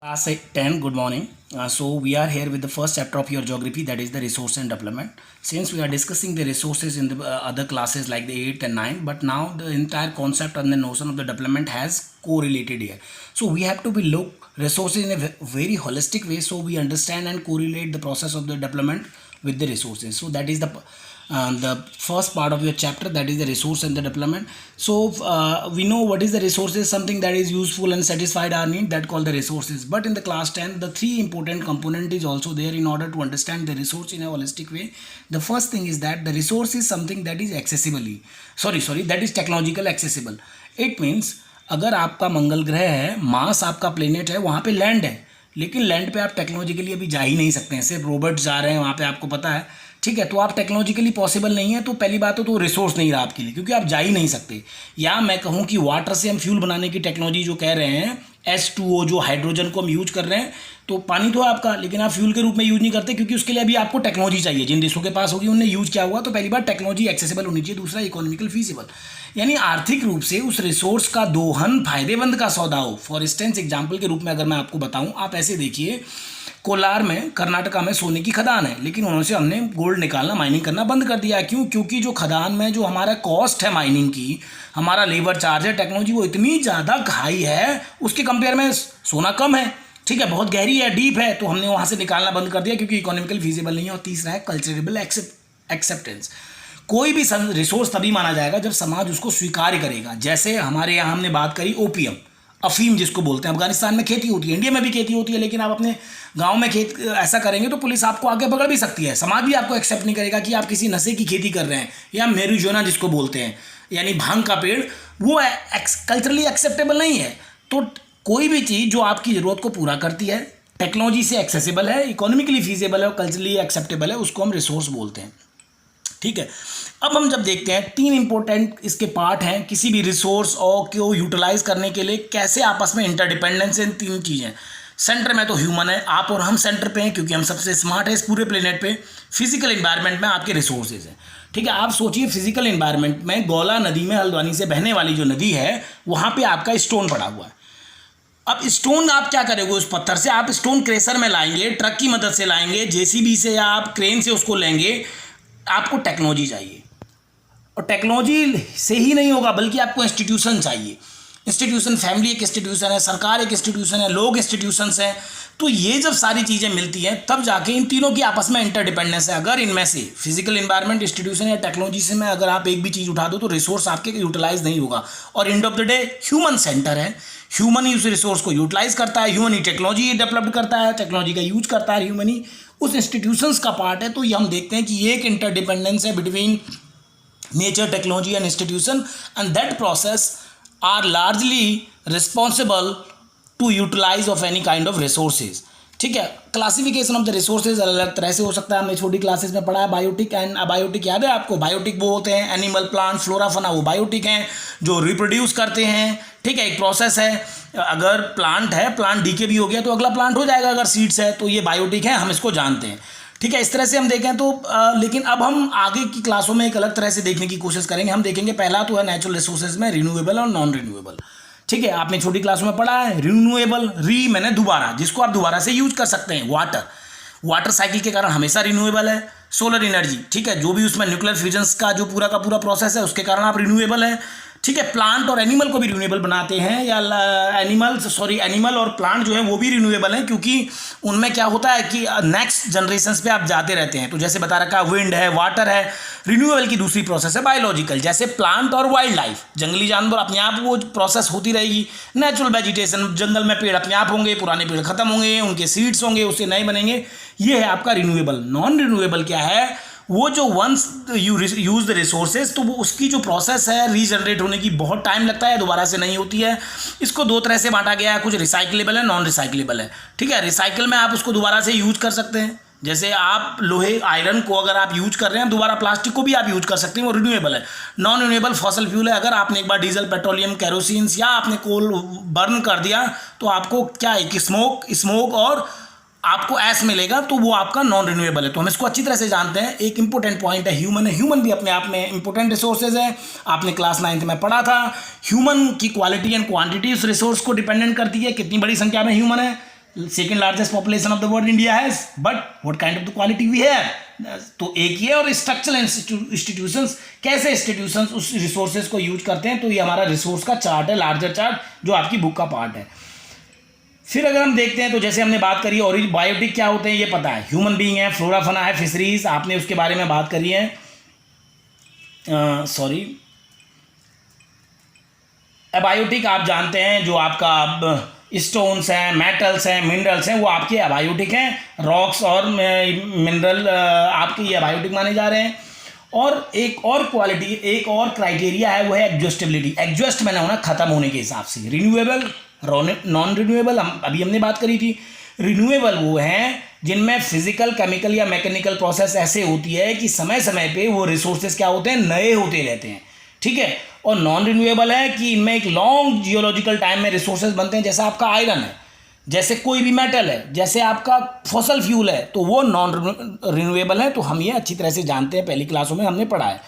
Class 10, good morning. So we are here with the first chapter of your geography, that is the resource and development. Since we are discussing the resources in the other classes like the 8th and 9, but now the entire concept and the notion of the development has correlated here. So we have to be look resources in a very holistic way, so we understand and correlate the process of the development with the resources. So that is the first part of your chapter, that is the resource and the development. So we know what is the resources, something that is useful and satisfied our need, that called the resources. But in the class 10 the three important component is also there in order to understand the resource in a holistic way. The first thing is that the resource is something that is that is technological accessible. It means अगर आपका मंगल ग्रह है, Mars आपका planet है, वहाँ पे land है, लेकिन लैंड पे आप टेक्नोलॉजिकली अभी जा ही नहीं सकते हैं, सिर्फ रोबोट जा रहे हैं वहाँ पे, आपको पता है, ठीक है। तो आप टेक्नोलॉजिकली पॉसिबल नहीं है, तो पहली बात तो रिसोर्स नहीं रहा आपके लिए, क्योंकि आप जा ही नहीं सकते। या मैं कहूँ कि वाटर से हम फ्यूल बनाने की टेक्नोलॉजी जो कह रहे हैं, H2O जो हाइड्रोजन को हम यूज कर रहे हैं, तो पानी तो है आपका, लेकिन आप फ्यूल के रूप में यूज नहीं करते, क्योंकि उसके लिए अभी आपको टेक्नोलॉजी चाहिए। जिन देशों के पास होगी उनने यूज किया हुआ, तो पहली बात टेक्नोलॉजी एक्सेसिबल होनी चाहिए, दूसरा इकोनॉमिकल फीसिबल, यानी आर्थिक रूप से उस रिसोर्स का दोहन फायदेमंद का सौदा हो। फॉर इंस्टेंस एग्जाम्पल के रूप में अगर मैं आपको बताऊं, आप ऐसे देखिए, कोलार में कर्नाटका में सोने की खदान है, लेकिन उन्होंने हमने गोल्ड निकालना, माइनिंग करना बंद कर दिया। क्यों? क्योंकि जो खदान में जो हमारा कॉस्ट है माइनिंग की, हमारा लेबर चार्ज है, टेक्नोलॉजी, वो इतनी ज़्यादा हाई है, उसके कंपेयर में सोना कम है, ठीक है, बहुत गहरी है, डीप है, तो हमने वहाँ से निकालना बंद कर दिया क्योंकि इकोनॉमिकल फीजिबल नहीं है। और तीसरा है कल्चरेबल एक्सेप्टेंस। कोई भी रिसोर्स तभी माना जाएगा जब समाज उसको स्वीकार करेगा। जैसे हमारे यहाँ हमने बात करी ओपियम, अफीम जिसको बोलते हैं, अफगानिस्तान में खेती होती है, इंडिया में भी खेती होती है, लेकिन आप अपने गांव में खेत ऐसा करेंगे तो पुलिस आपको आगे पकड़ भी सकती है, समाज भी आपको एक्सेप्ट नहीं करेगा कि आप किसी नशे की खेती कर रहे हैं, या मेरिजुआना जिसको बोलते हैं, यानी भांग का पेड़, वो कल्चरली एक्सेप्टेबल नहीं है। तो कोई भी चीज़ जो आपकी ज़रूरत को पूरा करती है, टेक्नोलॉजी से एक्सेसिबल है, इकोनॉमिकली फीजिबल है और कल्चरली एक्सेप्टेबल है, उसको हम रिसोर्स बोलते हैं, ठीक है। अब हम जब देखते हैं, तीन इंपॉर्टेंट इसके पार्ट हैं किसी भी रिसोर्स और को यूटिलाइज करने के लिए, कैसे आपस में इंटरडिपेंडेंस है। इन तीन चीज़ें, सेंटर में तो ह्यूमन है, आप और हम सेंटर पे हैं क्योंकि हम सबसे स्मार्ट है इस पूरे प्लेनेट पे। फिजिकल एनवायरनमेंट में आपके रिसोर्सेज हैं, ठीक है। आप सोचिए फिजिकल एनवायरनमेंट में गौला नदी में, हल्द्वानी से बहने वाली जो नदी है, वहाँ पर आपका स्टोन पड़ा हुआ है। अब स्टोन आप क्या करेंगे उस पत्थर से? आप स्टोन क्रेशर में लाएंगे, ट्रक की मदद से लाएंगे, जेसीबी से या आप क्रेन से उसको लेंगे। आपको टेक्नोलॉजी चाहिए, और टेक्नोलॉजी से ही नहीं होगा, बल्कि आपको इंस्टीट्यूशन चाहिए। इंस्टीट्यूशन, फैमिली एक इंस्टीट्यूशन है, सरकार एक इंस्टीट्यूशन है, लोग इंस्टीट्यूशंस हैं। तो ये जब सारी चीज़ें मिलती हैं तब जाके इन तीनों की आपस में इंटरडिपेंडेंस है। अगर इनमें से फिजिकल एनवायरनमेंट, इंस्टीट्यूशन या टेक्नोलॉजी से में अगर आप एक भी चीज़ उठा दो तो रिसोर्स आपके यूटिलाइज नहीं होगा। और end of the day human centre है, ह्यूमन ही उस रिसोर्स को यूटिलाइज करता है, ह्यूमन ही टेक्नोलॉजी डेवलप करता है, टेक्नोलॉजी का यूज करता है, ह्यूमन ही उस इंस्टीट्यूशंस का पार्ट है। तो ये हम देखते हैं कि ये एक इंटरडिपेंडेंस है between nature, technology and institution, and that process are largely responsible to utilise of any kind of resources, ठीक है। क्लासिफिकेशन ऑफ द रिसोर्सेज अलग अलग तरह से हो सकता है, हमने छोटी क्लासेस में पढ़ा है। बायोटिक एंड अबायोटिक याद है आपको? बायोटिक वो होते हैं एनिमल, प्लांट, फ्लोरा, फना, वो बायोटिक हैं जो रिप्रोड्यूस करते हैं, ठीक है, एक प्रोसेस है। अगर प्लांट है, प्लांट डीके भी हो गया तो अगला प्लांट हो जाएगा, अगर सीड्स है तो ये बायोटिक है, हम इसको जानते हैं, ठीक है। इस तरह से हम देखें तो लेकिन अब हम आगे की क्लासों में एक अलग तरह से देखने की कोशिश करेंगे। हम देखेंगे पहला तो है नेचुरल रिसोर्सेज में रिन्यूएबल और नॉन रिन्यूएबल, ठीक है। आपने छोटी क्लासों में पढ़ा है रिन्यूएबल, मैंने दोबारा, जिसको आप दोबारा से यूज कर सकते हैं। वाटर साइकिल के कारण हमेशा रिन्यूएबल है। सोलर एनर्जी, ठीक है, जो भी उसमें न्यूक्लियर फ्यूजन्स का जो पूरा का पूरा प्रोसेस है उसके कारण आप रिन्यूएबल है, ठीक है। प्लांट और एनिमल को भी रिन्यूएबल बनाते हैं, या एनिमल और प्लांट जो है वो भी रिन्यूएबल हैं, क्योंकि उनमें क्या होता है कि नेक्स्ट जनरेशन्स पे आप जाते रहते हैं। तो जैसे बता रखा है विंड है, वाटर है। रिन्यूएबल की दूसरी प्रोसेस है बायोलॉजिकल, जैसे प्लांट और वाइल्ड लाइफ, जंगली जानवर अपने आप वो प्रोसेस होती रहेगी। नेचुरल वेजिटेशन, जंगल में पेड़ अपने आप होंगे, पुराने पेड़ खत्म होंगे, उनके सीड्स होंगे, उससे नए बनेंगे, ये है आपका रिन्यूएबल। नॉन रिन्यूएबल क्या है? वो जो once you use the resources, तो वो उसकी जो प्रोसेस है रीजनरेट होने की बहुत टाइम लगता है, दोबारा से नहीं होती है। इसको दो तरह से बांटा गया है, कुछ रिसाइकलेबल है, नॉन रिसाइकलेबल है, ठीक है। रिसाइकल में आप उसको दोबारा से यूज कर सकते हैं, जैसे आप लोहे, आयरन को अगर आप यूज कर रहे हैं, दोबारा प्लास्टिक को भी आप यूज कर सकते हैं, वो रिन्यूएबल है। नॉन रिन्यूएबल फॉसल फ्यूल है, अगर आपने एक बार डीजल, पेट्रोलियम, कैरोसिन या आपने कोल बर्न कर दिया तो आपको क्या है कि स्मोक और आपको ऐस मिलेगा, तो वो आपका नॉन रिन्यूएबल है। तो हम इसको अच्छी तरह से जानते हैं। एक इंपॉर्टेंट पॉइंट है ह्यूमन है, ह्यूमन भी अपने आप में इंपॉर्टेंट रिसोर्सेज है। आपने क्लास 9th में पढ़ा था, ह्यूमन की क्वालिटी एंड क्वांटिटी उस रिसोर्स को डिपेंडेंट करती है, कितनी बड़ी संख्या में ह्यूमन है, second largest population of the world India has, but what kind of the quality we have, तो एक ही है। और स्ट्रक्चरल इंस्टीट्यूशंस, कैसे इंस्टीट्यूशंस उस रिसोर्सेज को यूज करते हैं, तो ये हमारा रिसोर्स का चार्ट है, लार्जर चार्ट जो आपकी बुक का पार्ट है। फिर अगर हम देखते हैं तो जैसे हमने बात करी और बायोटिक क्या होते हैं ये पता है, ह्यूमन बीइंग है, फ्लोरा फना है, फिशरीज आपने उसके बारे में बात करी है, सॉरी एबायोटिक आप जानते हैं जो आपका स्टोन्स हैं, मेटल्स हैं, मिनरल्स हैं, वो आपके एबायोटिक हैं। रॉक्स और मिनरल आपके ये एबायोटिक माने जा रहे हैं। और एक और क्वालिटी, एक और क्राइटेरिया है, वो है एग्जॉस्टिबिलिटी। एग्जॉस्ट मैंने होना खत्म होने के हिसाब से, रिन्यूएबल, नॉन रिन्यूएबल अभी हमने बात करी थी। रिन्यूएबल वो हैं जिनमें फिजिकल, केमिकल या मैकेनिकल प्रोसेस ऐसे होती है कि समय समय पे वो रिसोर्सेज क्या होते हैं, नए होते रहते हैं, ठीक है। और नॉन रिन्यूएबल है कि इनमें एक लॉन्ग जियोलॉजिकल टाइम में रिसोर्सेज बनते हैं, जैसा आपका आयरन है, जैसे कोई भी मेटल है, जैसे आपका फॉसल फ्यूल है, तो वो नॉन रिन्यूएबल है। तो हम ये अच्छी तरह से जानते हैं, पहली क्लासों में हमने पढ़ा है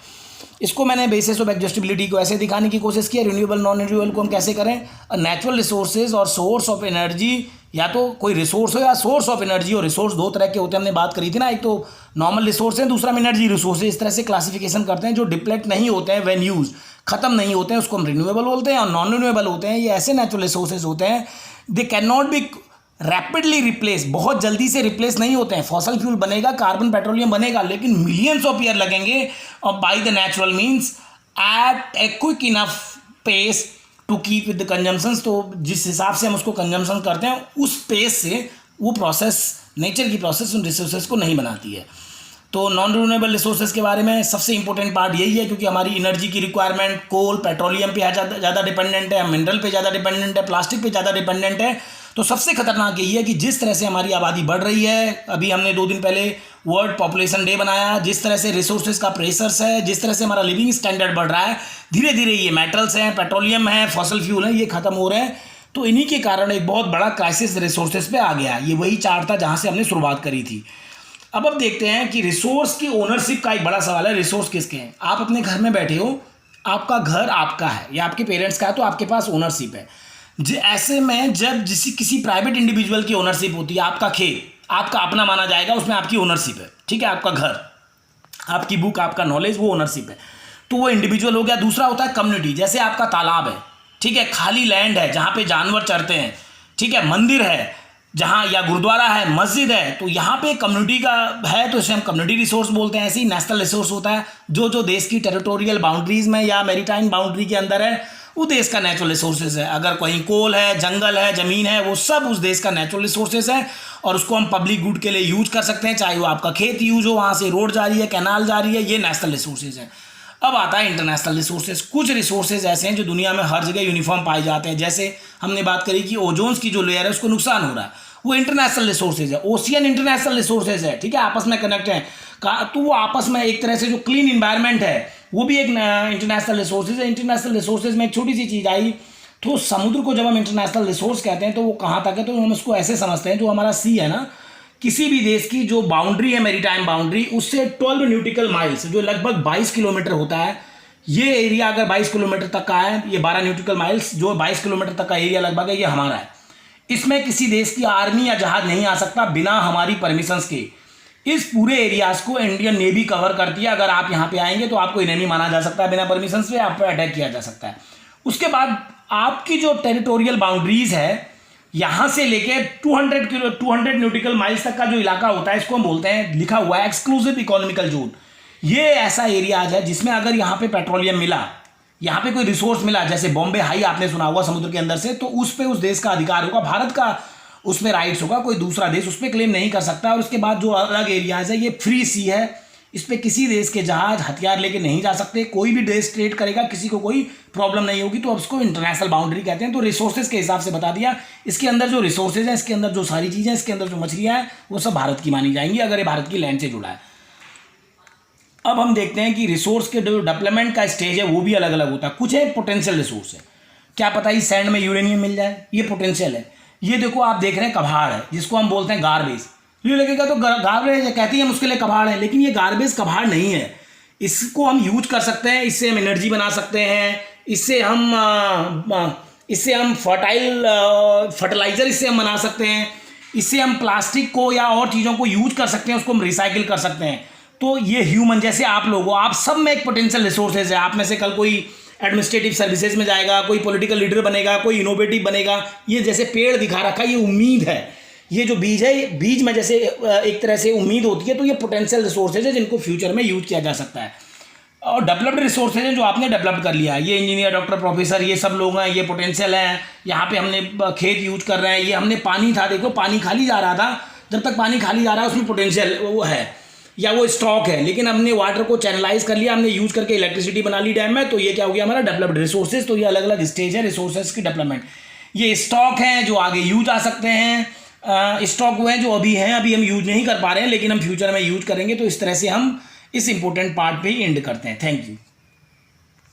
इसको। मैंने बेसिस ऑफ एग्जॉस्टिबिलिटी को ऐसे दिखाने की कोशिश की है, रिन्यूएबल नॉन रिन्यूएबल को हम कैसे करें। नेचुरल रिसोर्सेज और सोर्स ऑफ एनर्जी, या तो कोई रिसोर्स हो या सोर्स ऑफ एनर्जी, और रिसोर्स दो तरह के होते हैं, हमने बात करी थी ना, एक तो नॉर्मल रिसोर्स है, दूसरा एनर्जी रिसोर्स है। इस तरह से क्लासिफिकेशन करते हैं। जो डिप्लेट नहीं होते हैं व्हेन यूज, खत्म नहीं होते हैं, उसको हम रिन्यूएबल बोलते हैं। और नॉन रिन्यूएबल होते हैं, ये ऐसे नेचुरल रिसोर्सेज होते हैं, they can not be rapidly replace, बहुत जल्दी से रिप्लेस नहीं होते हैं। फॉसल फ्यूल बनेगा, कार्बन पेट्रोलियम बनेगा, लेकिन मिलियंस ऑफ ईयर लगेंगे, और by the natural means at a quick enough pace to keep with the consumptions. तो जिस हिसाब से हम उसको कंजम्पशन करते हैं, उस पेस से वो प्रोसेस, नेचर की प्रोसेस उन रिसोर्सेज को नहीं बनाती है। तो नॉन रिन्यूएबल रिसोर्सेज के बारे में सबसे इंपॉर्टेंट पार्ट यही है, क्योंकि हमारी एनर्जी की रिक्वायरमेंट कोल, पेट्रोलियम पे ज़्यादा डिपेंडेंट है, मिनरल पे ज़्यादा डिपेंडेंट है, प्लास्टिक पे ज़्यादा डिपेंडेंट है। तो सबसे खतरनाक यही है कि जिस तरह से हमारी आबादी बढ़ रही है, अभी हमने 2 दिन पहले वर्ल्ड पॉपुलेशन डे बनाया, जिस तरह से रिसोर्सेज का प्रेशर्स है, जिस तरह से हमारा लिविंग स्टैंडर्ड बढ़ रहा है, धीरे धीरे ये मेटल्स हैं, पेट्रोलियम है, फॉसल फ्यूल है, ये खत्म हो रहे हैं। तो इन्हीं के कारण एक बहुत बड़ा क्राइसिस रिसोर्सेज पे आ गया। ये वही चार्ट था जहाँ से हमने शुरुआत करी थी। अब देखते हैं कि रिसोर्स की ओनरशिप का एक बड़ा सवाल है। रिसोर्स किसके हैं? आप अपने घर में बैठे हो, आपका घर आपका है या आपके पेरेंट्स का है, तो आपके पास ओनरशिप है। ऐसे में जब किसी प्राइवेट इंडिविजुअल की ओनरशिप होती है, आपका खेत आपका अपना माना जाएगा, उसमें आपकी ओनरशिप है, ठीक है। आपका घर, आपकी बुक, आपका नॉलेज, वो ओनरशिप है, तो वो इंडिविजुअल हो गया। दूसरा होता है कम्युनिटी। जैसे आपका तालाब है, ठीक है, खाली लैंड है जहाँ पे जानवर चरते हैं, ठीक है, मंदिर है जहाँ, या गुरुद्वारा है, मस्जिद है, तो यहाँ पे कम्युनिटी का है, तो इसे हम कम्युनिटी रिसोर्स बोलते हैं। ऐसे ही नेशनल रिसोर्स होता है, जो देश की टेरिटोरियल बाउंड्रीज में या मैरीटाइम बाउंड्री के अंदर है, वो देश का नेचुरल रिसोर्सेज है। अगर कहीं कोल है, जंगल है, ज़मीन है, वो सब उस देश का नेचुरल रिसोर्सेज है, और उसको हम पब्लिक गुड के लिए यूज कर सकते हैं, चाहे वो आपका खेत यूज हो, वहाँ से रोड जा रही है, कैनाल जा रही है, ये नेशनल रिसोर्सेज है। अब आता है इंटरनेशनल रिसोर्सेज। कुछ रिसोर्सेज ऐसे हैं जो दुनिया में हर जगह यूनिफॉर्म पाए जाते हैं। जैसे हमने बात करी कि ओजोन्स की जो लेयर है उसको नुकसान हो रहा है, वो इंटरनेशनल रिसोर्सेज है। ओशियन इंटरनेशनल रिसोर्सेज है, ठीक है, आपस में कनेक्ट है, तो वो आपस में एक तरह से जो क्लीन इन्वायरमेंट है, वो भी एक इंटरनेशनल रिसोर्सेज है। इंटरनेशनल रिसोर्सेज में एक छोटी सी चीज़ आई, तो समुद्र को जब हम इंटरनेशनल रिसोर्स कहते हैं तो वो कहाँ तक है, तो हम उसको ऐसे समझते हैं, जो हमारा सी है ना, किसी भी देश की जो बाउंड्री है, मैरीटाइम बाउंड्री, उससे 12 न्यूटिकल माइल्स, जो लगभग 22 किलोमीटर होता है, ये एरिया अगर 22 किलोमीटर तक का है, ये 12 न्यूटिकल माइल्स, जो 22 किलोमीटर तक का एरिया लगभग है, ये हमारा है। इसमें किसी देश की आर्मी या जहाज नहीं आ सकता बिना हमारी परमिशंस के। इस पूरे एरियाज को इंडियन नेवी कवर करती है। अगर आप यहाँ पे आएंगे तो आपको एनिमी माना जा सकता है, बिना परमिशंस पे आप पे अटैक किया जा सकता है। उसके बाद आपकी जो टेरिटोरियल बाउंड्रीज है, यहाँ से लेके 200 न्यूटिकल माइल्स तक का जो इलाका होता है, इसको हम बोलते हैं, लिखा हुआ है एक्सक्लूसिव इकोनॉमिकल जोन। ये ऐसा एरियाज है जिसमें अगर यहाँ पे पेट्रोलियम मिला, यहाँ पे कोई रिसोर्स मिला, जैसे बॉम्बे हाई आपने सुना हुआ समुद्र के अंदर से, तो उस पे उस देश का अधिकार होगा, भारत का उसमें राइट्स होगा, कोई दूसरा देश उस पर क्लेम नहीं कर सकता। और उसके बाद जो अलग एरियाज है, ये फ्री सी है, इस पर किसी देश के जहाज हथियार लेके नहीं जा सकते, कोई भी देश ट्रेड करेगा, किसी को कोई प्रॉब्लम नहीं होगी। तो अब इसको इंटरनेशनल बाउंड्री कहते हैं। तो रिसोर्सेज के हिसाब से बता दिया, इसके अंदर जो रिसोर्सेज हैं, इसके अंदर जो सारी चीज़ें, इसके अंदर जो मछलियाँ हैं, वो सब भारत की मानी जाएंगी, अगर ये भारत की लैंड से जुड़ा है। अब हम देखते हैं कि रिसोर्स के जो डेवलपमेंट का स्टेज है, वो भी अलग अलग होता है। कुछ है पोटेंशियल रिसोर्स है, क्या पता ही सैंड में यूरेनियम मिल जाए, ये पोटेंशियल है। ये देखो आप देख रहे हैं कबाड़ है, जिसको हम बोलते हैं गार्बेज। ये लगेगा तो गार्बेज कहती है, हम उसके लिए कबाड़ है, लेकिन ये गार्बेज कबाड़ नहीं है। इसको हम यूज कर सकते हैं, इससे हम एनर्जी बना सकते हैं, इससे हम फर्टाइजर इससे हम बना सकते हैं, इससे हम प्लास्टिक को या और चीज़ों को यूज कर सकते हैं, उसको हम रिसाइकिल कर सकते हैं। तो ये ह्यूमन जैसे आप लोग हो, आप सब में एक पोटेंशियल रिसोर्सेज है। आप में से कल कोई एडमिनिस्ट्रेटिव सर्विसेज में जाएगा, कोई पॉलिटिकल लीडर बनेगा, कोई इनोवेटिव बनेगा। ये जैसे पेड़ दिखा रखा है, ये उम्मीद है। ये जो बीज है, बीज में जैसे एक तरह से उम्मीद होती है, तो ये पोटेंशियल रिसोर्सेज है जिनको फ्यूचर में यूज किया जा सकता है। और डेवलप्ड रिसोर्सेज हैं जो आपने डेवलप कर लिया है, ये इंजीनियर, डॉक्टर, प्रोफेसर, ये सब लोग हैं, ये पोटेंशियल है। यहाँ पे हमने खेत यूज कर रहे हैं, ये हमने पानी था, देखो पानी खाली जा रहा था, जब तक पानी खाली जा रहा है उसमें पोटेंशियल वो है या वो स्टॉक है, लेकिन हमने वाटर को चैनलाइज कर लिया, हमने यूज करके इलेक्ट्रिसिटी बना ली डैम में, तो ये क्या हो गया हमारा डेवलप्ड रिसोर्सेज। तो ये अलग अलग स्टेज है रिसोर्सेज की डेवलपमेंट। ये स्टॉक हैं जो आगे यूज आ सकते हैं, स्टॉक हुए हैं जो अभी हैं, अभी हम यूज नहीं कर पा रहे हैं, लेकिन हम फ्यूचर में यूज करेंगे। तो इस तरह से हम इस इंपॉर्टेंट पार्ट पे ही एंड करते हैं। Thank you.